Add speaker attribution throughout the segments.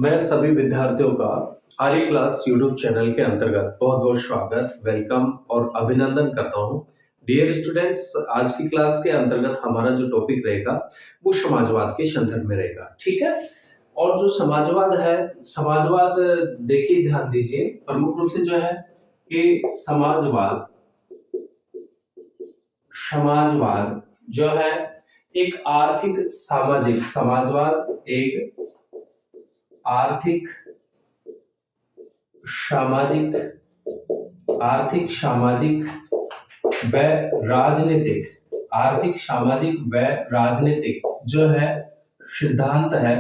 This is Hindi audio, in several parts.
Speaker 1: मैं सभी विद्यार्थियों का आर्य क्लास यूट्यूब चैनल के अंतर्गत बहुत बहुत स्वागत, वेलकम और अभिनंदन करता हूं। डियर स्टूडेंट्स, आज की क्लास के अंतर्गत हमारा जो टॉपिक रहेगा वो समाजवाद के संदर्भ में रहेगा, ठीक है। और जो समाजवाद है, समाजवाद देखिए, ध्यान दीजिए, प्रमुख रूप से जो है कि समाजवाद समाजवाद जो है एक आर्थिक सामाजिक समाजवाद एक आर्थिक सामाजिक व राजनीतिक जो है सिद्धांत है।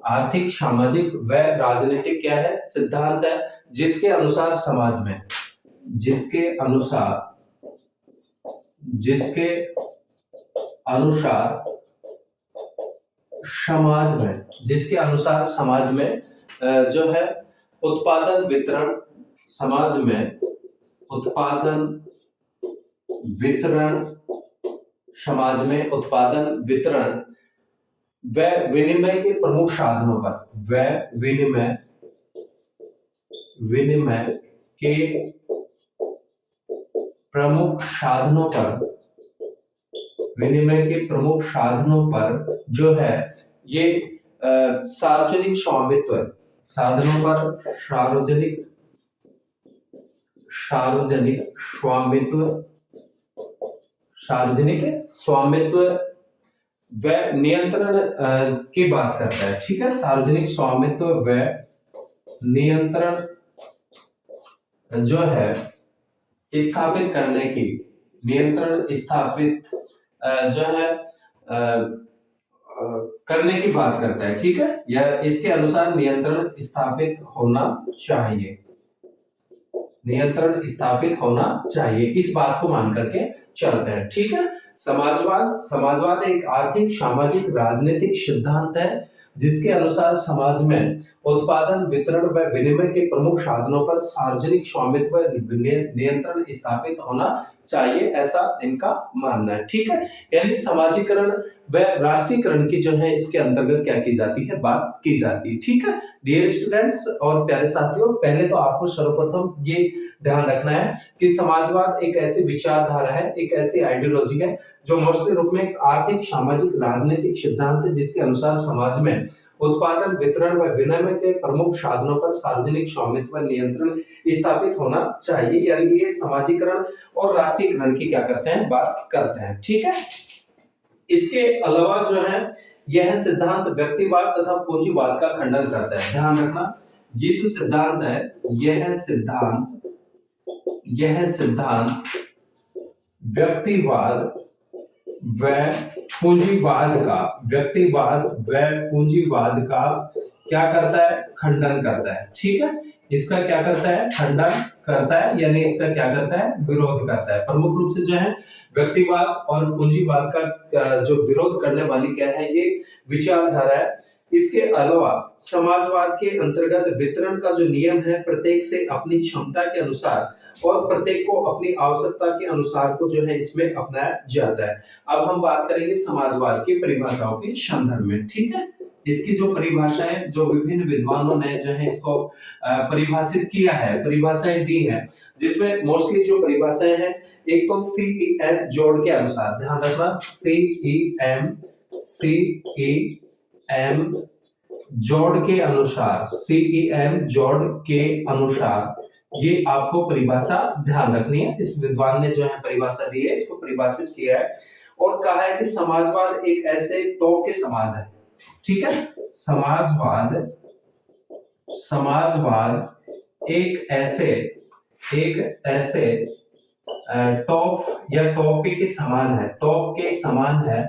Speaker 1: आर्थिक सामाजिक व राजनीतिक क्या है? सिद्धांत है, जिसके अनुसार समाज में जिसके अनुसार समाज में जो है उत्पादन वितरण समाज में उत्पादन वितरण समाज में उत्पादन वितरण व विनिमय के प्रमुख साधनों पर विनिमय के प्रमुख साधनों पर जो है ये सार्वजनिक स्वामित्व साधनों पर सार्वजनिक स्वामित्व व नियंत्रण की बात करता है, ठीक है। सार्वजनिक स्वामित्व व नियंत्रण जो है स्थापित करने की जो है करने की बात करता है, ठीक है। या इसके अनुसार नियंत्रण स्थापित होना चाहिए, इस बात को मान करके चलते हैं, ठीक है। समाजवाद एक आर्थिक सामाजिक राजनीतिक सिद्धांत है, जिसके अनुसार समाज में उत्पादन वितरण व विनिमय के प्रमुख साधनों पर सार्वजनिक स्वामित्व नियंत्रण स्थापित होना चाहिए, ऐसा इनका मानना है, ठीक है। यानी समाजीकरण व राष्ट्रीयकरण की जो है इसके अंतर्गत क्या की जाती है, बात की जाती है, ठीक है। डियर स्टूडेंट्स और प्यारे साथियों, पहले तो आपको सर्वप्रथम ये ध्यान रखना है कि समाजवाद एक ऐसी विचारधारा है, एक ऐसी आइडियोलॉजी है जो मोस्टली रूप में एक आर्थिक सामाजिक राजनीतिक सिद्धांत है, जिसके अनुसार समाज में उत्पादन वितरण व विनिमय के प्रमुख साधनों पर सार्वजनिक स्वामित्व नियंत्रण स्थापित होना चाहिए। यानी ये समाजीकरण और राष्ट्रीयकरण की क्या करते हैं, बात करते हैं, ठीक है। इसके अलावा जो है यह सिद्धांत व्यक्तिवाद तथा पूंजीवाद का खंडन करता है। ध्यान रखना, ये जो सिद्धांत है, यह सिद्धांत व्यक्तिवाद व पूंजीवाद का क्या करता है, खंडन करता है, ठीक है। इसका क्या करता है, खंडन करता है, यानी इसका क्या करता है, विरोध करता है। प्रमुख रूप से जो है व्यक्तिवाद और पूंजीवाद का जो विरोध करने वाली क्या है, ये विचारधारा है। इसके अलावा समाजवाद के अंतर्गत वितरण का जो नियम है, प्रत्येक से अपनी क्षमता के अनुसार और प्रत्येक को अपनी आवश्यकता के अनुसार को जो है इसमें अपनाया जाता है। अब हम बात करेंगे समाजवाद की परिभाषाओं के संदर्भ में, ठीक है। इसकी जो परिभाषा है, जो विभिन्न विद्वानों ने जो है इसको परिभाषित किया है, परिभाषाएं दी हैं, जिसमें मोस्टली जो परिभाषाएं हैं, एक तो CEM जोड़ के अनुसार, ध्यान रखना, CEM जोड़ के अनुसार ये आपको परिभाषा ध्यान रखनी है। इस विद्वान ने जो है परिभाषा दी है, इसको परिभाषित किया है और कहा है कि समाजवाद एक ऐसे टॉप के समान है, ठीक है। समाजवाद एक ऐसे टॉप या टॉपिक के समान है,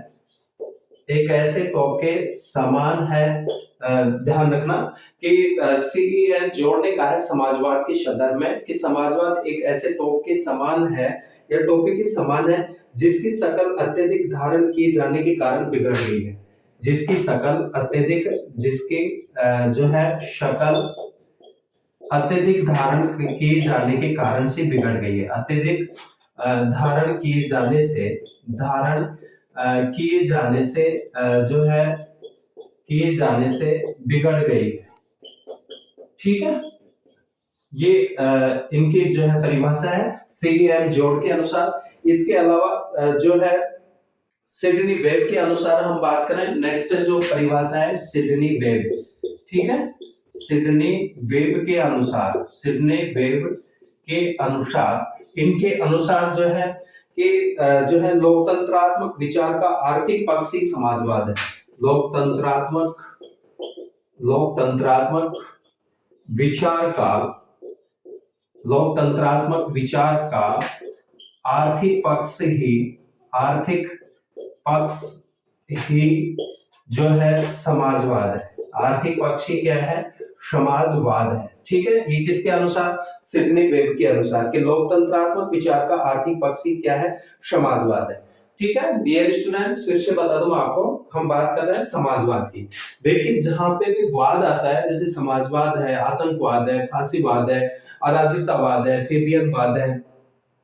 Speaker 1: एक ऐसे टॉप के समान है। ध्यान रखना कि CEM जोड़ने का है समाजवाद के संदर्भ में कि समाजवाद एक ऐसे टॉप के समान है या टॉपिक के समान है, जिसकी शकल अत्यधिक धारण किए जाने के कारण बिगड़ गई है, शकल अत्यधिक धारण किए जाने के कारण से बिगड़ गई है, अत्यधिक धारण किए जाने से जो है किए जाने से बिगड़ गई है। ठीक है, ये इनकी जो है परिभाषा है सीएम जोड़ के अनुसार। इसके अलावा जो है सिडनी वेब के अनुसार हम बात करें, नेक्स्ट जो परिभाषा है सिडनी वेब। ठीक है, सिडनी वेब के अनुसार, सिडनी वेब के अनुसार, इनके अनुसार जो है कि जो है लोकतंत्रात्मक विचार का आर्थिक पक्षी समाजवाद है। लोकतंत्रात्मक लोकतंत्रात्मक विचार का लोकतंत्रात्मक विचार का आर्थिक पक्ष ही जो है समाजवाद है। आर्थिक पक्ष ही क्या है? समाजवाद है। ठीक है, ये किसके अनुसार? सिडनी वेब के अनुसार कि लोकतंत्रात्मक विचार का आर्थिक पक्ष ही क्या है? समाजवाद है। ठीक है डियर स्टूडेंट्स, फिर से बता दूं आपको, हम बात कर रहे हैं समाजवाद की। देखिए जहां पे भी वाद आता है, जैसे समाजवाद है, आतंकवाद है, फांसीवाद है, अराजकतावाद है, फेबियनवाद है,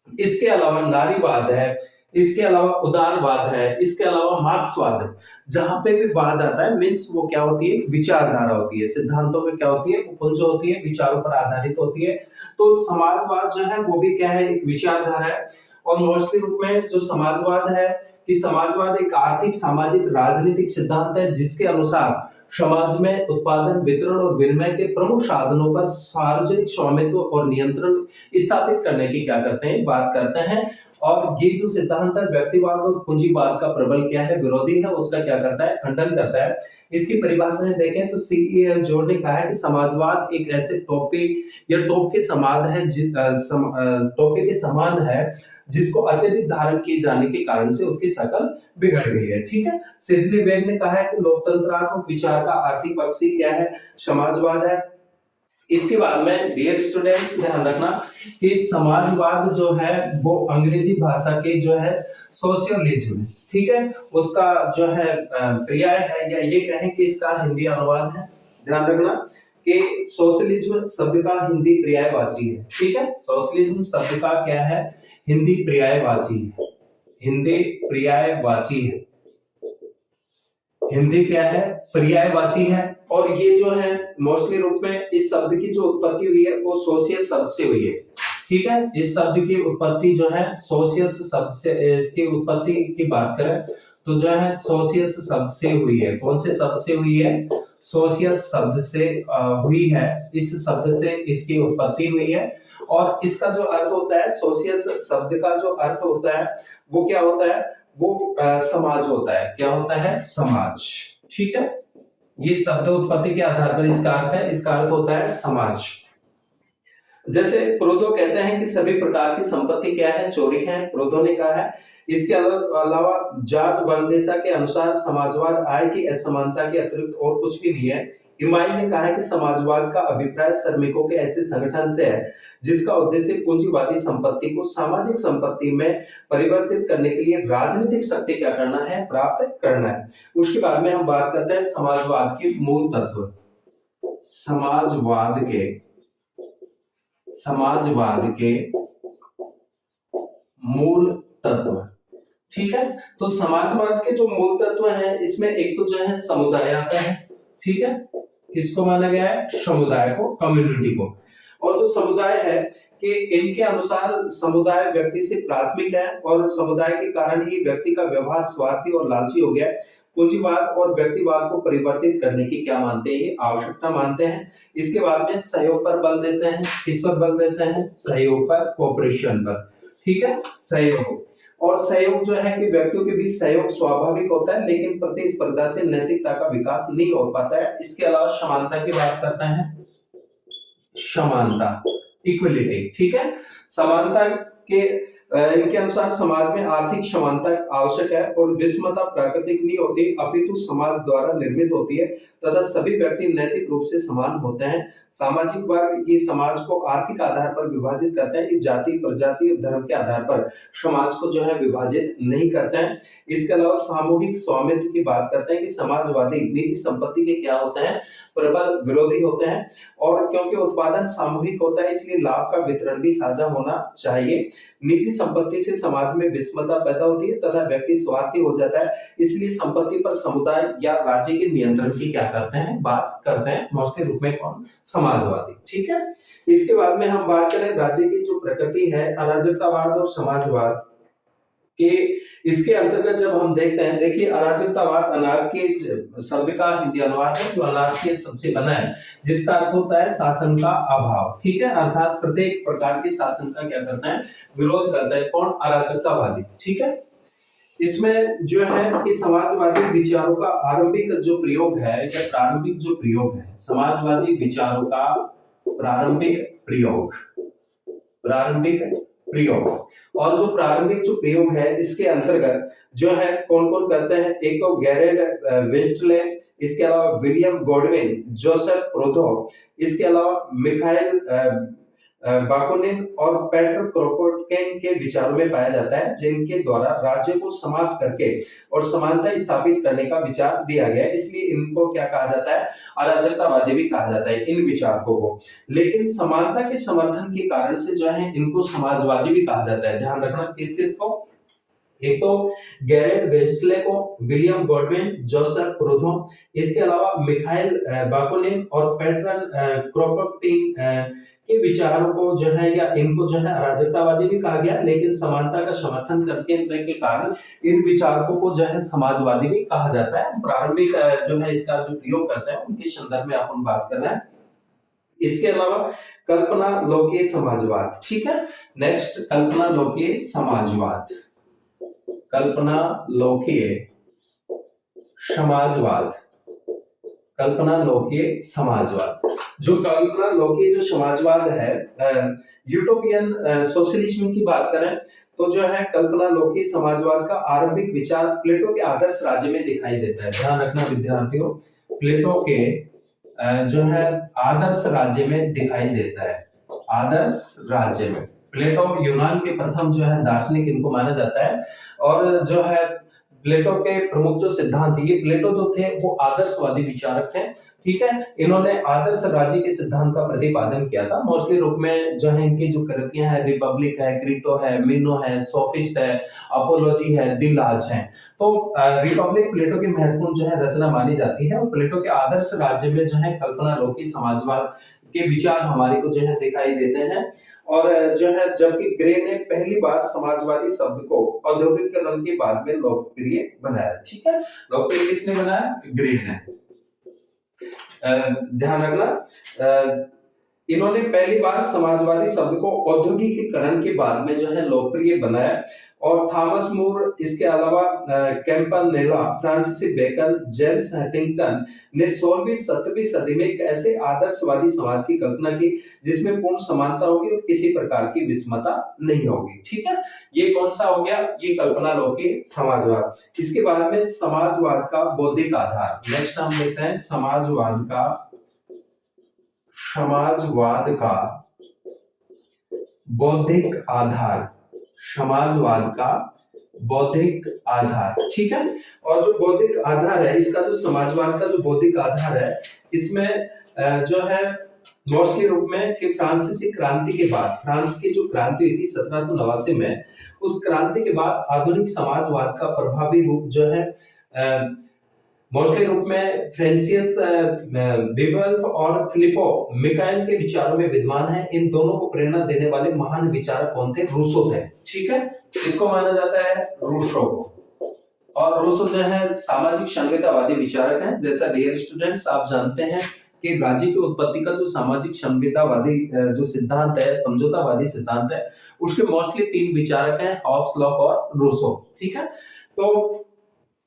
Speaker 1: इसके अलावा नारीवाद है, इसके अलावा उदारवाद है, इसके अलावा मार्क्सवाद है, जहां पे भी वाद आता है मींस वो क्या होती है? विचारधारा होती है, सिद्धांतों में क्या होती है? उपज होती है, विचारों पर आधारित होती है। तो समाजवाद जो है वो भी क्या है? एक विचारधारा है। और मोस्टली रूप में जो समाजवाद है कि समाजवाद एक आर्थिक, सामाजिक, राजनीतिक सिद्धांत है जिसके अनुसार समाज में उत्पादन, वितरण और विनिमय के प्रमुख साधनों पर सार्वजनिक स्वामित्व और नियंत्रण स्थापित करने की क्या करते हैं? बात करते हैं। और ये जो सिद्धांत है व्यक्तिवाद और पूंजीवाद का प्रबल क्या है? विरोधी है, उसका क्या करता है? खंडन करता है। इसकी परिभाषा में देखें तो सीईएम जोड़ ने कहा है कि समाजवाद एक ऐसे टॉपिक या टॉप के समान है टॉपिक के समान है जिसको अत्यधिक धारण किए जाने के कारण से उसकी शकल बिगड़ गई है। ठीक है, सिडनी वेब ने कहा है कि लोकतंत्रात्मक विचार का आर्थिक पक्ष ही क्या है? समाजवाद है। इसके बाद में डियर स्टूडेंट्स ध्यान रखना कि समाजवाद जो है वो अंग्रेजी भाषा के जो है सोशलिज्म, ठीक है, उसका जो है पर्याय है, या ये कहें कि इसका हिंदी अनुवाद है। ध्यान रखना कि सोशलिज्म शब्द का हिंदी पर्यायवाची है। ठीक है, सोशलिज्म शब्द का क्या है? हिंदी पर्यायवाची है। हिंदी पर्यायवाची है। हिंदी क्या है? पर्यायवाची है। और ये जो है मोस्टली रूप में इस शब्द की जो उत्पत्ति हुई है वो सोशियस शब्द से हुई है। ठीक है, इस शब्द की उत्पत्ति जो है सोशियस शब्द से, इसकी उत्पत्ति की बात करें तो जो है सोशियस शब्द से हुई है। कौन से शब्द से हुई है? सोशियस शब्द से हुई है। इस शब्द से इसकी उत्पत्ति हुई है। और इसका जो अर्थ होता है, सोशियस शब्द का जो अर्थ होता है वो क्या होता है? वो समाज होता है। क्या होता है? समाज। ठीक है, ये शब्द उत्पत्ति के आधार पर इसका अर्थ है, इसका अर्थ होता है समाज। जैसे प्रोदो कहते हैं कि सभी प्रकार की संपत्ति क्या है? चोरी है, प्रोदो ने कहा है। इसके अलावा जॉर्ज बर्नदेसा के अनुसार समाजवाद आय की असमानता के अतिरिक्त और कुछ भी नहीं है। इमाइल ने कहा है कि समाजवाद का अभिप्राय श्रमिकों के ऐसे संगठन से है जिसका उद्देश्य पूंजीवादी संपत्ति को सामाजिक संपत्ति में परिवर्तित करने के लिए राजनीतिक शक्ति क्या करना है? प्राप्त करना है। उसके बाद में हम बात करते हैं समाजवाद के मूल तत्व। समाजवाद के मूल तत्व। ठीक है, तो समाजवाद के जो मूल तत्व हैं इसमें एक तो जो है समुदाय आता है। ठीक है, किसको माना गया है? समुदाय को, कम्युनिटी को। और जो समुदाय है कि इनके अनुसार समुदाय व्यक्ति से प्राथमिक है और समुदाय के कारण ही व्यक्ति का व्यवहार स्वार्थी और लालची हो गया है। पूंजीवाद और व्यक्तिवाद को परिवर्तित करने की क्या मानते हैं? ये आवश्यकता मानते हैं। इसके बाद में सहयोग पर बल देते हैं। किस पर बल देते हैं? सहयोग पर, कोऑपरेशन पर। ठीक है, सहयोग। और सहयोग जो है कि व्यक्तियों के बीच सहयोग स्वाभाविक होता है लेकिन प्रतिस्पर्धा से नैतिकता का विकास नहीं हो पाता है। इसके अलावा समानता की बात करते हैं। समानता, इक्वलिटी। ठीक है, समानता के इनके अनुसार समाज में आर्थिक समानता आवश्यक है और विषमता प्राकृतिक नहीं होती अपितु समाज द्वारा निर्मित होती है तथा सभी व्यक्ति नैतिक रूप से समान होते हैं। सामाजिक वर्ग ये समाज को आर्थिक आधार पर विभाजित करते हैं, इस जाति, प्रजाति और धर्म के आधार पर समाज को जो है विभाजित नहीं करते हैं। इसके अलावा सामूहिक स्वामित्व की बात करते हैं कि समाजवादी निजी संपत्ति के क्या होते हैं? प्रबल विरोधी होते हैं। और क्योंकि उत्पादन सामूहिक होता है इसलिए लाभ का वितरण भी साझा होना चाहिए। निजी संपत्ति से समाज में विषमता पैदा होती है तथा व्यक्ति स्वार्थी हो जाता है, इसलिए संपत्ति पर समुदाय या राज्य के नियंत्रण की क्या करते हैं, बात करते हैं मोस्टली रूप में कौन, समाजवादी। ठीक है, इसके बाद में हम बात करें राज्य की जो प्रकृति है अराजकतावाद और समाजवाद के, इसके अंतर्गत जब हम देखते हैं, देखिए अराजकतावाद अनार्की शब्द का हिंदी अनुवाद है जो अनार्की शब्द से बना है, जिसका अर्थ होता है शासन का अभाव। ठीक है, अर्थात प्रत्येक प्रकार के शासन का क्या करना है, विरोध करता है कौन, अराजकतावादी। ठीक है, इसमें जो है कि समाजवादी विचारों का आरंभिक जो प्रयोग है या प्रारंभिक जो प्रयोग है, समाजवादी विचारों का प्रारंभिक प्रयोग और जो प्रारंभिक जो प्रयोग है इसके अंतर्गत जो है कौन कौन करते हैं, एक तो गैरेड वेस्टले, इसके अलावा विलियम गॉडविन, जोसेफ प्रोथो, इसके अलावा मिखाइल बाकुनिन और पेटर क्रोपोटकिन के विचारों में पाया जाता है, जिनके द्वारा राज्य को समाप्त करके और समानता स्थापित करने का विचार दिया गया है, इसलिए इनको क्या कहा जाता है, अराजकतावादी भी कहा जाता है इन विचारकों को। लेकिन समानता के समर्थन के कारण से जो है इनको समाजवादी भी कहा जाता है। ध्यान रखना किस किस को, एक तो गैरेट वेस्टले को, विलियम गॉडविन, जोसेफ प्रोथो, इसके अलावा मिखाइल बाकुनिन और पेटर क्रोपोटकिन के विचारों को जो है या इनको जो है अराजकतावादी भी कहा गया, लेकिन समानता का समर्थन करके के कारण इन विचारकों को जो है समाजवादी भी कहा जाता है। प्रारंभिक जो है इसका जो प्रयोग करता है उनके संदर्भ में अपन बात कर रहे हैं। इसके अलावा कल्पना लोकीय समाजवाद। ठीक है, नेक्स्ट कल्पना लोकीय समाजवाद, कल्पना लोकीय समाजवाद, कल्पना लोकीय समाजवाद। जो कल्पना लोकीय जो समाजवाद है, यूटोपियन सोशलिज्म की बात करें तो जो है कल्पना लोकीय समाजवाद का आरंभिक विचार प्लेटो के आदर्श राज्य में दिखाई देता है। ध्यान रखना विद्यार्थियों, प्लेटो के जो है आदर्श राज्य में दिखाई देता है, आदर्श राज्य में। प्लेटो यूनान के प्रथम जो है दार्शनिक इनको माना जाता है, और जो है प्लेटो के प्रमुख जो सिद्धांत, ये प्लेटो जो थे वो आदर्शवादी विचारक थे। ठीक है, इन्होंने आदर्श राज्य के सिद्धांत का प्रतिपादन किया था। मोस्टली रूप में जो है इनकी जो कृतियां हैं, रिपब्लिक है, क्रीटो है, मिनो है, सोफिस्ट है, अपोलॉजी है, दी लाज है। तो रिपब्लिक प्लेटो की महत्वपूर्ण जो है रचना मानी जाती है, और प्लेटो के आदर्श राज्य में जो है कल्पना लोकीय समाजवाद के विचार हमारे को जो है दिखाई देते हैं। और जो है जबकि ग्रे ने पहली बार समाजवादी शब्द को औद्योगिकीकरण के बाद में लोकप्रिय बनाया। ठीक है, लोकप्रिय किसने बनाया, ग्रे ने। ध्यान रखना, इन्होंने पहली बार समाजवादी शब्द को औद्योगिकीकरण के बाद में जो है लोकप्रिय बनाया। और थॉमस मूर, इसके अलावा कैंपनेला, फ्रांसिस बेकन, जेम्स हंटिंगटन ने 16वीं 17वीं सदी में एक ऐसे आदर्शवादी समाज की कल्पना की जिसमें पूर्ण समानता होगी और किसी प्रकार की विषमता नहीं होगी। ठीक है, ये कौन सा हो गया, ये कल्पना लोकीय समाजवाद। इसके बाद में समाजवाद का बौद्धिक आधार। नेक्स्ट हम देखते हैं समाजवाद का बौद्धिक आधार, समाजवाद का बौद्धिक आधार। ठीक है, और जो बौद्धिक आधार है, इसका जो समाजवाद का जो बौद्धिक आधार है, इसमें जो है मोस्टली रूप में कि फ्रांसीसी क्रांति के बाद, फ्रांस की जो क्रांति हुई थी 1789 में, उस क्रांति के बाद आधुनिक समाजवाद का प्रभावी रूप जो है मोस्टली रूप में फ्रांसिस बेवल्फ और फिलिपो मिकाइल के विचारों में विद्यमान है। इन दोनों को प्रेरणा देने वाले महान विचारक कौन थे, रूसो थे। ठीक है, इसको माना जाता है रूसो को। और रूसो जो है सामाजिक संवेदनावादी विचारक हैं। जैसा डियर स्टूडेंट्स आप जानते हैं कि राज्य की उत्पत्ति का जो सामाजिक संवेदनावादी जो सिद्धांत है, समझौतावादी सिद्धांत है, उसके मोस्टली 3 विचारक हैं, हॉब्स, लॉक और रूसो। ठीक है, तो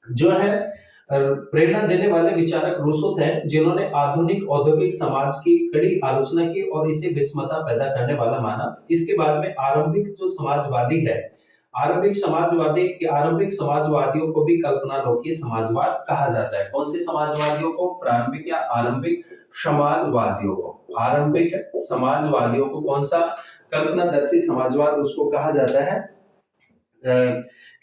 Speaker 1: जो है प्रेरणा देने वाले विचारक रूसो थे, जिन्होंने आधुनिक औद्योगिक समाज की कड़ी आलोचना की और इसे विषमता पैदा करने वाला माना। इसके बाद में आरंभिक जो समाजवादी है, आरंभिक समाजवादियों को भी कल्पना लोकीय समाजवाद कहा जाता है। कौन से समाजवादियों को, प्रारंभिक या आरंभिक समाजवादियों को। आरंभिक समाजवादियों को कौन सा, कल्पनादर्शी समाजवाद उसको कहा जाता है,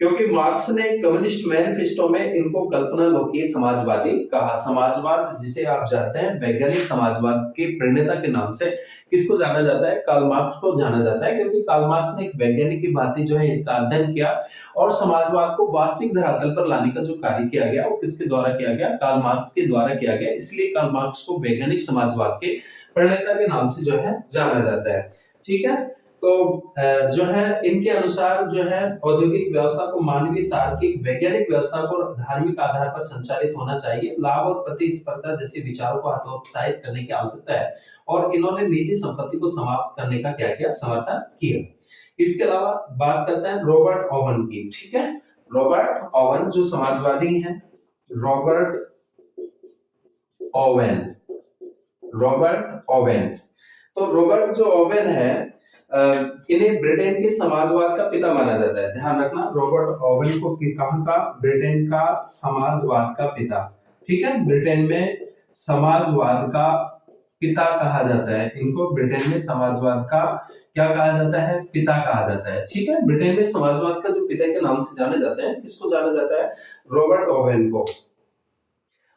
Speaker 1: क्योंकि मार्क्स ने कम्युनिस्ट मैनिफेस्टो में इनको कल्पना लोकीय समाजवादी कहा। समाजवाद जिसे आप जानते हैं वैज्ञानिक समाजवाद के प्रणेता के नाम से किसको जाना जाता है, कार्ल मार्क्स को जाना जाता है, क्योंकि कार्ल मार्क्स ने एक वैज्ञानिक की भांति जो है इसका अध्ययन किया और समाजवाद को वास्तविक धरातल पर लाने का जो कार्य किया गया वो किसके द्वारा किया गया, कार्ल मार्क्स के द्वारा किया गया। इसलिए कार्ल मार्क्स को वैज्ञानिक समाजवाद के प्रणेता के नाम से जो है जाना जाता है। ठीक है, तो जो है इनके अनुसार जो है औद्योगिक व्यवस्था को मानवीय तार्किक वैज्ञानिक व्यवस्था को धार्मिक आधार पर संचालित होना चाहिए। लाभ और प्रतिस्पर्धा जैसे विचारों को हतोत्साहित करने की आवश्यकता है और इन्होंने निजी संपत्ति को समाप्त करने का क्या किया, समर्थन किया। इसके अलावा बात करते हैं रॉबर्ट ओवन की। ठीक है, रॉबर्ट ओवन जो समाजवादी हैं, रॉबर्ट ओवन, रॉबर्ट ओवन। तो रॉबर्ट जो ओवन है इन्हें ब्रिटेन के समाजवाद का पिता माना जाता है। ध्यान रखना, रॉबर्ट ओवन को कहां का, ब्रिटेन का समाजवाद का पिता। ठीक है, ब्रिटेन में समाजवाद का पिता कहा जाता है इनको, ब्रिटेन में समाजवाद का क्या कहा जाता है, पिता कहा जाता है। ठीक है, ब्रिटेन में समाजवाद का जो पिता के नाम से जाने जाते हैं, किसको जाना जाता है, रॉबर्ट ओवन को।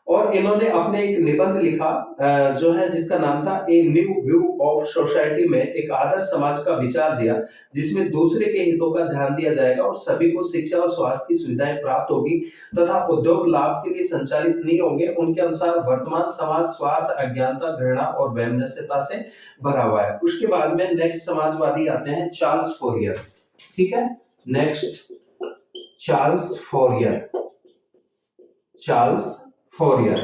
Speaker 1: और इन्होंने अपने एक निबंध लिखा जो है जिसका नाम था a new view of society में एक आदर्श समाज का विचार दिया जिसमें दूसरे के हितों का ध्यान दिया जाएगा और सभी को शिक्षा और स्वास्थ्य की सुविधाएं प्राप्त होगी तथा उद्योग लाभ के लिए संचालित नहीं होंगे। उनके अनुसार वर्तमान समाज स्वार्थ, अज्ञानता, घृणा और वैमनस्यता से भरा हुआ है। उसके बाद में नेक्स्ट समाजवादी आते हैं चार्ल्स फोरियर। ठीक है, next Charles Fourier. Charles Fourier,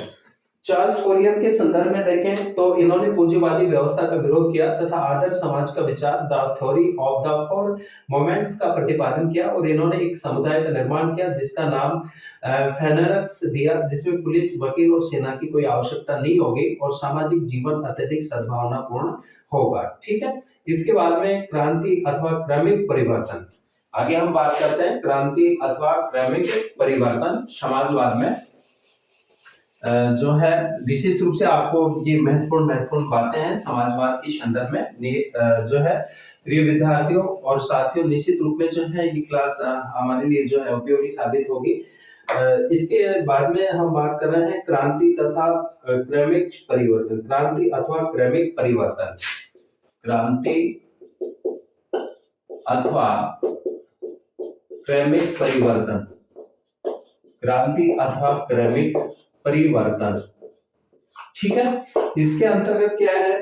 Speaker 1: Charles Fourier के संदर्भ में देखें तो इन्होंने पूंजीवादी व्यवस्था का विरोध किया तथा आदर्श समाज का विचार the theory of the four moments का प्रतिपादन किया और इन्होंने एक समुदाय का निर्माण किया जिसका नाम फेनरक्स दिया, जिसमें पुलिस, वकील और सेना की कोई आवश्यकता नहीं होगी और सामाजिक जीवन अत्यधिक सद्भावनापूर्ण होगा। ठीक है, इसके बाद में क्रांति अथवा क्रमिक परिवर्तन। आगे हम बात करते हैं क्रांति अथवा क्रमिक परिवर्तन समाजवाद में। जो है विशेष रूप से आपको ये महत्वपूर्ण बातें हैं समाजवाद के संदर्भ में जो है प्रिय विद्यार्थियों और साथियों, निश्चित रूप में जो है ये क्लास हमारे लिए जो है उपयोगी साबित होगी। इसके बाद में हम बात कर रहे हैं क्रांति तथा क्रमिक परिवर्तन। क्रांति अथवा क्रमिक परिवर्तन, क्रांति अथवा क्रमिक परिवर्तन, क्रांति अथवा क्रमिक परिवर्तन। ठीक है, इसके अंतर्गत क्या है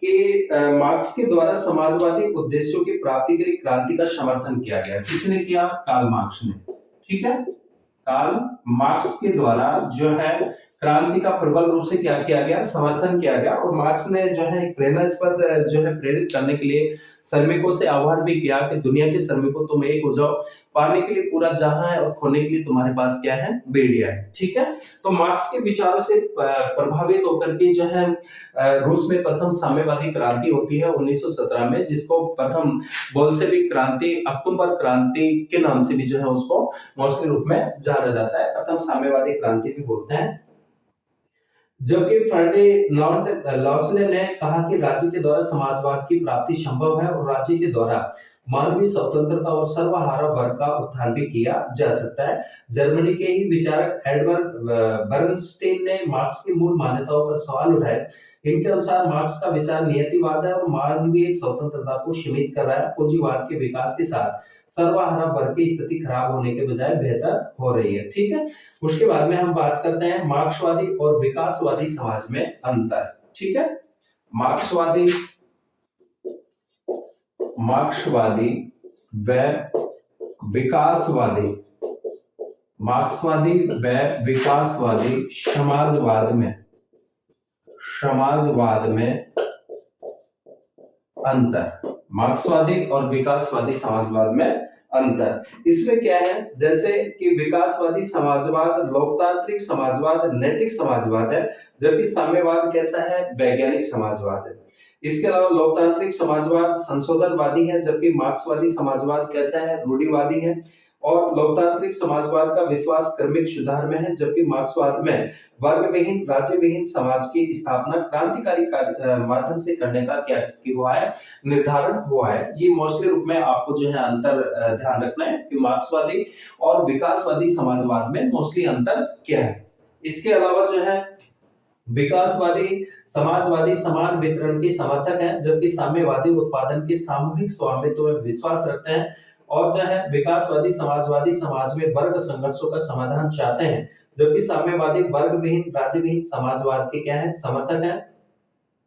Speaker 1: कि मार्क्स के द्वारा समाजवादी उद्देश्यों की प्राप्ति के लिए क्रांति का समर्थन किया गया। किसने किया, कार्ल मार्क्स ने। ठीक है, कार्ल मार्क्स के द्वारा जो है क्रांति का प्रबल रूप से क्या किया गया, समर्थन किया गया और मार्क्स ने जो है प्रेरणास्पद जो है प्रेरित करने के लिए श्रमिकों से आह्वान भी किया कि दुनिया के श्रमिकों तुम एक हो जाओ, पाने के लिए पूरा जहां है और खोने के लिए तुम्हारे पास क्या है, बेड़िया है। ठीक है, तो मार्क्स के विचारों से प्रभावित होकर के जो है रूस में प्रथम साम्यवादी क्रांति होती है 1917 में, जिसको प्रथम बोल्शेविक क्रांति, अक्टूबर क्रांति के नाम से भी जो है उसको मोस्टली रूप में जाना जाता है, प्रथम साम्यवादी क्रांति भी बोलते हैं। जबकि फर्डिनांड लॉसले ने कहा कि राज्य के द्वारा समाजवाद की प्राप्ति संभव है और राज्य के द्वारा मानवीय स्वतंत्रता और सर्वहारा वर्ग का उत्थान भी किया जा सकता है। जर्मनी के ही विचारक एडवर्ड बर्नस्टीन ने मार्क्स की मूल मान्यताओं पर सवाल उठाए। इनके अनुसार मार्क्स का विचार नियतिवाद है और मानवीय स्वतंत्रता को सीमित कर रहा है। पूंजीवाद के विकास के साथ सर्वहारा वर्ग की स्थिति खराब होने के बजाय बेहतर हो रही है। ठीक है, उसके बाद में हम बात करते हैं मार्क्सवादी और विकासवादी समाज में अंतर। ठीक है, मार्क्सवादी व विकासवादी, मार्क्सवादी व विकासवादी समाजवाद में अंतर। मार्क्सवादी और विकासवादी समाजवाद में अंतर इसमें क्या है, जैसे कि विकासवादी समाजवाद लोकतांत्रिक समाजवाद, नैतिक समाजवाद है, जबकि साम्यवाद कैसा है, वैज्ञानिक समाजवाद है। इसके अलावा लोकतांत्रिक समाजवाद संशोधनवादी है, जबकि मार्क्सवादी समाजवाद कैसा है, रूढ़िवादी है। और लोकतांत्रिक समाजवाद का विश्वास क्रमिक सुधार में है, जबकि मार्क्सवाद में वर्ग विहीन राज्य विहीन समाज की स्थापना क्रांतिकारी माध्यम से करने का क्या हुआ है, निर्धारण हुआ है। ये मोस्टली रूप में आपको जो है अंतर ध्यान रखना है कि मार्क्सवादी और विकासवादी समाजवाद में मोस्टली अंतर क्या है। इसके अलावा जो है विकासवादी समाजवादी समान वितरण की समर्थक हैं, जबकि साम्यवादी उत्पादन के सामूहिक स्वामित्व में विश्वास रखते हैं। और जो है विकासवादी समाजवादी समाज में वर्ग संघर्षों का समाधान चाहते हैं, जबकि साम्यवादी वर्ग विहीन राज्य विहीन समाजवाद के क्या है, समर्थक हैं।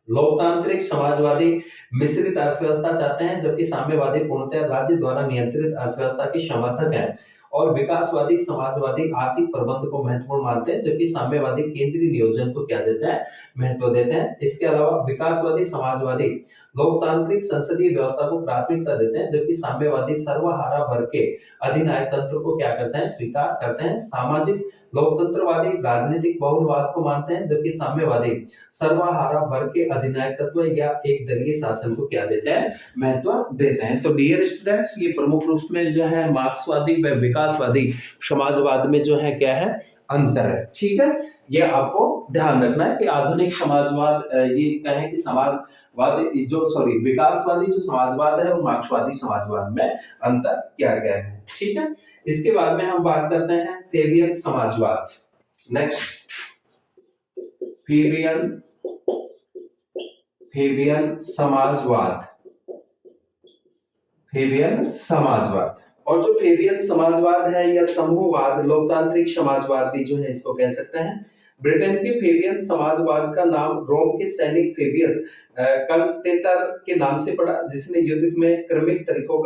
Speaker 1: लोकतांत्रिक समाजवादी मिश्रित अर्थव्यवस्था चाहते हैं, जबकि साम्यवादी पूर्णतः राज्य द्वारा नियंत्रित अर्थव्यवस्था के समर्थक हैं। और विकासवादी समाजवादी आर्थिक प्रबंध को महत्वपूर्ण मानते हैं, जबकि साम्यवादी केंद्रीय नियोजन को क्या देते हैं, महत्व देते हैं। इसके अलावा विकासवादी समाजवादी लोकतांत्रिक संसदीय व्यवस्था को प्राथमिकता देते हैं, जबकि साम्यवादी सर्वहारा वर्ग के अधिनायक तंत्र को क्या करते हैं, स्वीकार करते हैं। सामाजिक लोकतंत्रवादी राजनीतिक बहुलवाद को मानते हैं, जबकि साम्यवादी सर्वहारा वर्ग के अधिनायक तत्व या एक दलीय शासन को क्या देते हैं, महत्व देते हैं। तो डियर स्टूडेंट्स, ये प्रमुख रूप में जो है मार्क्सवादी व विकासवादी समाजवाद में जो है क्या है, अंतर है। ठीक है, ये आपको ध्यान रखना है कि आधुनिक समाजवाद ये कहें कि समाजवाद जो विकासवादी जो समाजवाद है और मार्क्सवादी समाजवाद में अंतर क्या क्या है। ठीक है, इसके बाद में हम बात करते हैं फेबियन समाजवाद। नेक्स्ट, फेबियन समाजवाद। फेबियन समाजवाद और जो फेबियन समाजवाद है या समूहवाद लोकतांत्रिक समाजवाद भी जो है इसको कह सकते हैं। ब्रिटेन के फेबियन समाजवाद का नाम रोम के सैनिक फेबियस कंटेटर के नाम से पड़ा, जिसने युद्ध में क्रमिक तरीकों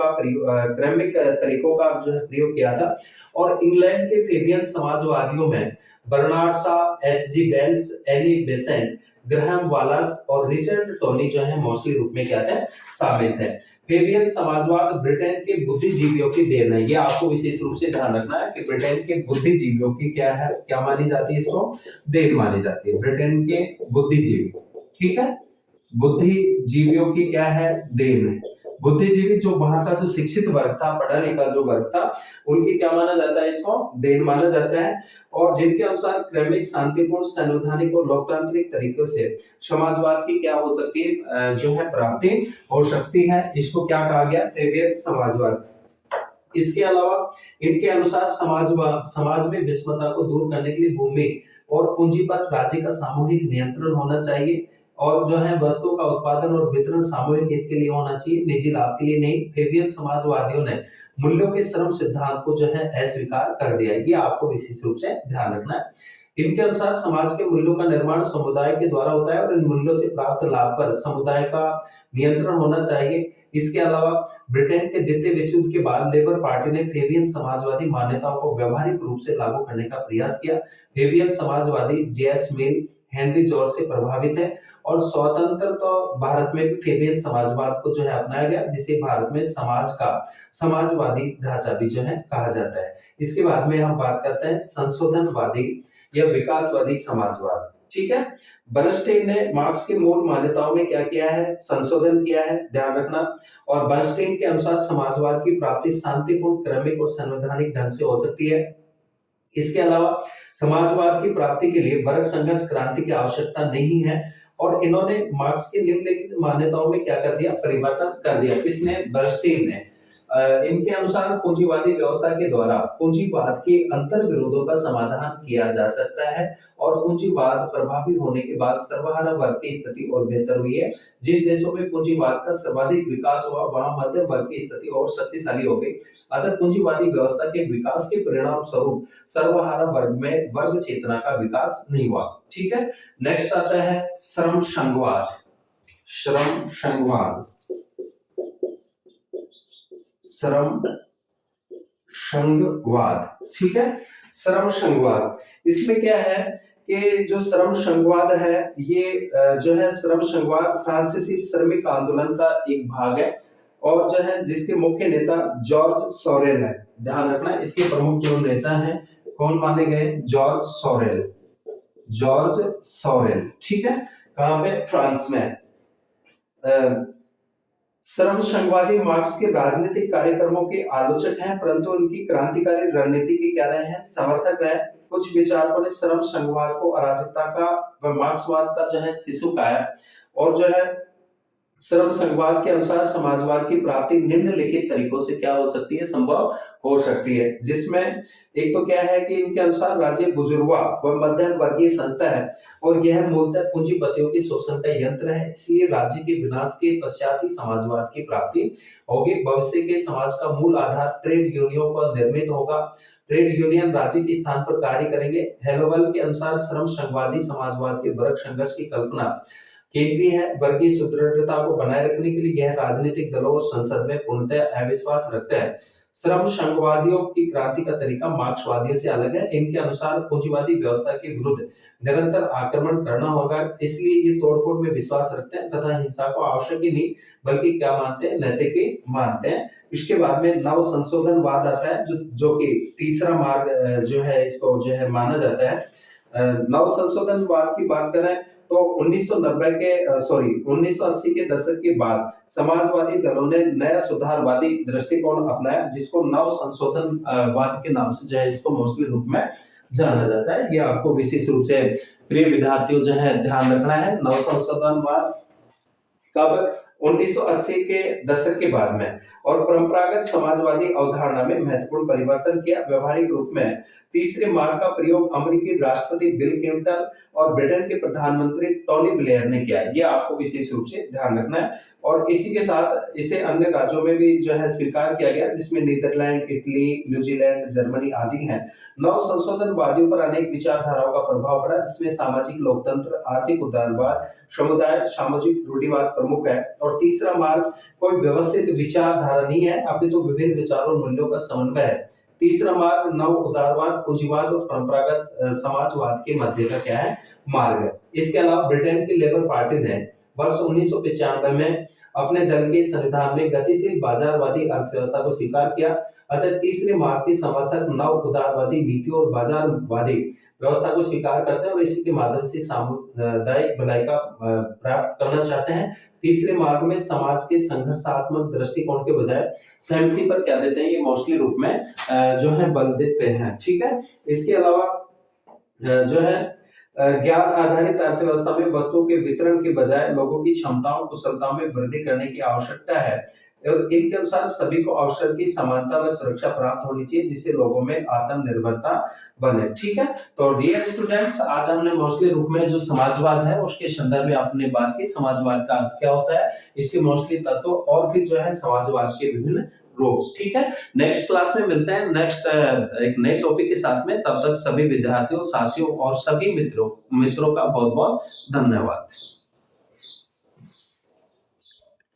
Speaker 1: का जो है प्रयोग किया था। और इंग्लैंड के फेबियन समाजवादियों में Bernard Shaw, H G. Wells, Annie Besant, Graham Wallas और रिचर्ड टोनी जो है मोस्टली रूप में क्या थे, शामिल थे। फेबियन समाजवाद ब्रिटेन के बुद्धिजीवियों की देन है। ये आपको विशेष रूप से ध्यान रखना है कि ब्रिटेन के बुद्धिजीवियों की क्या है, क्या मानी जाती है, इसको देन मानी जाती है। ब्रिटेन के बुद्धिजीवी, ठीक है, बुद्धिजीवियों की क्या है, देन है। बुद्धिजीवी जो वहां का जो शिक्षित वर्ग था, पढ़ा लिखा जो वर्ग था, उनकी क्या माना जाता है, इसको देन माना जाता है। और जिनके अनुसार क्रमिक शांतिपूर्ण संवैधानिक और लोकतांत्रिक तरीकों से समाजवाद की क्या हो सकती है, जो है प्राप्ति हो सकती है। इसको क्या कहा गया, फेबियन समाजवाद। इसके अलावा इनके अनुसार समाज में विषमता को दूर करने के लिए भूमि और पूंजी पर राज्य का सामूहिक नियंत्रण होना चाहिए। और जो है वस्तुओं का उत्पादन और वितरण सामूहिक हित के लिए होना चाहिए, निजी लाभ के लिए नहीं। फेबियन समाजवादियों ने मूल्यों के श्रम सिद्धांत को जो है अस्वीकार कर दिया। ये आपको विशेष रूप से ध्यान रखना है। इनके अनुसार समाज के मूल्यों का निर्माण समुदाय के द्वारा होता है और इन मूल्यों से प्राप्त लाभ पर समुदाय का नियंत्रण होना चाहिए। इसके अलावा ब्रिटेन के द्वितीय विश्व युद्ध के बाद लेबर पार्टी ने फेबियन समाजवादी मान्यताओं को व्यवहारिक रूप से लागू करने का प्रयास किया। फेबियन समाजवादी जे.एस. मिल, हेनरी जॉर्ज से प्रभावित है और स्वतंत्र तो भारत में भी फेबियन समाजवाद को जो है अपनाया गया, जिसे भारत में समाज का समाजवादी ढांचा भी जो है कहा जाता है। इसके बाद में हम बात करते हैं संशोधनवादी या विकासवादी समाजवाद। ठीक है, बर्नस्टीन ने मार्क्स की मूल मान्यताओं में क्या किया है, संशोधन किया है, ध्यान रखना। और बर्नस्टीन के अनुसार समाजवाद की प्राप्ति शांतिपूर्ण, क्रमिक और संवैधानिक ढंग से हो सकती है। इसके अलावा समाजवाद की प्राप्ति के लिए वर्ग संघर्ष क्रांति की आवश्यकता नहीं है। और इन्होंने मार्क्स की निम्नलिखित मान्यताओं में क्या कर दिया, परिवर्तन कर दिया। किसने, बर्नस्टीन ने। इनके अनुसार पूंजीवादी व्यवस्था के द्वारा पूंजीवाद के अंतर विरोधों का समाधान किया जा सकता है और पूंजीवाद प्रभावी होने के बाद सर्वहारा वर्ग की स्थिति और बेहतर हुई है। जिन देशों में पूंजीवाद का सर्वाधिक विकास हुआ वहां मध्यम वर्ग की स्थिति और शक्तिशाली हो गई। अतः पूंजीवादी व्यवस्था के विकास के परिणाम स्वरूप सर्वहारा वर्ग में वर्ग चेतना का विकास नहीं हुआ। ठीक है, नेक्स्ट आता है श्रम संघवाद। श्रम संघवाद, श्रम संघवाद, ठीक है, श्रम संघवाद। इसमें क्या है कि जो श्रम संघवाद है, ये जो है श्रम संघवाद फ्रांसीसी श्रमिक आंदोलन का एक भाग है और जो है जिसके मुख्य नेता जॉर्ज सोरेल है। ध्यान रखना, इसके प्रमुख जो नेता हैं कौन माने गए, जॉर्ज सोरेल। जॉर्ज सोरेल, ठीक है, कहां पे, फ्रांस में। श्रम संघवादी मार्क्स के राजनीतिक कार्यक्रमों के आलोचक हैं, परंतु उनकी क्रांतिकारी रणनीति के क्या रहे हैं, समर्थक रहे। कुछ विचारकों ने श्रम संघवाद को अराजकता का व मार्क्सवाद का जो है शिशु कहा और जो है श्रम संघवाद के अनुसार समाजवाद की प्राप्ति निम्नलिखित तरीकों से क्या हो सकती है, संभव हो सकती है, जिसमें एक तो क्या है कि इनके अनुसार राज्य बुजुर्गवा व मध्यम वर्गीय संस्था है और यह मूलतः पूंजीपतियों के शोषण का यंत्र है, इसलिए राज्य के विनाश के पश्चात ही समाजवाद की प्राप्ति होगी। भविष्य के समाज का मूल आधार ट्रेड यूनियनों का निर्मित होगा। ट्रेड यूनियन राज्य के स्थान पर कार्य करेंगे। हेलोवेल के अनुसार श्रम संघवादी समाजवाद के वर्ग संघर्ष की कल्पना केंद्रीय है। वर्गीय सुदृढ़ता को बनाए रखने के लिए यह राजनीतिक दलों और संसद में पूर्णतः अविश्वास रखता है। श्रम संघवादियों की क्रांति का तरीका मार्क्सवादियों से अलग है। इनके अनुसार पूंजीवादी व्यवस्था के विरुद्ध निरंतर आक्रमण करना होगा, इसलिए ये तोड़फोड़ में विश्वास रखते हैं तथा हिंसा को आवश्यक ही नहीं बल्कि क्या मानते हैं, नैतिक ही मानते हैं। इसके बाद में नव संशोधनवाद आता है जो कि तीसरा मार्ग जो है इसको जो है माना जाता है। नव संशोधनवाद की बात करें तो 1980 के दशक के बाद समाजवादी दलों ने नया सुधारवादी दृष्टिकोण अपनाया, जिसको नव संशोधनवाद के नाम से जो है इसको मोस्टली रूप में जाना जाता है। ये आपको विशेष रूप से प्रिय विद्यार्थियों जो है ध्यान रखना है। नव संशोधनवाद कब, 1980 के दशक के बाद में, और परंपरागत समाजवादी अवधारणा में महत्वपूर्ण परिवर्तन किया। व्यवहारिक रूप में तीसरे मार्ग का प्रयोग अमेरिकी राष्ट्रपति बिल क्लिंटन और ब्रिटेन के प्रधानमंत्री टोनी ब्लेयर ने किया। ये आपको विशेष रूप से ध्यान रखना है और इसी के साथ इसे अन्य राज्यों में भी जो है स्वीकार किया गया, जिसमें नीदरलैंड, इटली, न्यूजीलैंड, जर्मनी आदि हैं। नव संशोधनवादियों पर अनेक विचारधाराओं का प्रभाव पड़ा, जिसमें सामाजिक लोकतंत्र, आर्थिक उदारवाद, समुदाय, सामाजिक रूढ़िवाद प्रमुख है। और तीसरा मार्ग कोई व्यवस्थित विचारधारा नहीं है, अभी तो विभिन्न विचारों और मूल्यों का समन्वय है। तीसरा मार्ग नव उदारवाद, पूंजीवाद और परंपरागत समाजवाद के मध्य का क्या है, मार्ग है। इसके अलावा ब्रिटेन की लेबर पार्टी ने वर्ष 1995 में अपने दल के संविधान में गतिशील बाजारवादी अर्थव्यवस्था को स्वीकार किया। अतः तीसरे मार्ग के समर्थक नव उदारवादी नीतियों और बाजारवादी व्यवस्था को स्वीकार करते हैं और इसी के माध्यम से सामुदायिक भलाई का प्राप्त करना चाहते हैं। तीसरे मार्ग में समाज के संघर्षात्मक दृष्टिकोण के बजाय सहमति पर क्या देते हैं, ये मोस्टली रूप में जो है बल देते हैं। ठीक है। इसके अलावा जो है ज्ञान आधारित अर्थव्यवस्था में वस्तुओं के वितरण के बजाय लोगों की क्षमताओं कुशलताओं में वृद्धि करने की आवश्यकता है और इनके अनुसार सभी को अवसर की समानता व सुरक्षा प्राप्त होनी चाहिए, जिससे लोगों में आत्मनिर्भरता बने। ठीक है। तो डियर स्टूडेंट्स, आज हमने मोस्टली रूप में जो समाजवाद है उसके संदर्भ में आपने बात की, समाजवाद का अर्थ क्या होता है, इसके मोस्टली तत्व और फिर जो है समाजवाद के विभिन्न रूप। ठीक है। नेक्स्ट क्लास में मिलते हैं नेक्स्ट एक नए टॉपिक के साथ में। तब तक सभी विद्यार्थियों, साथियों और सभी मित्रों का बहुत बहुत धन्यवाद।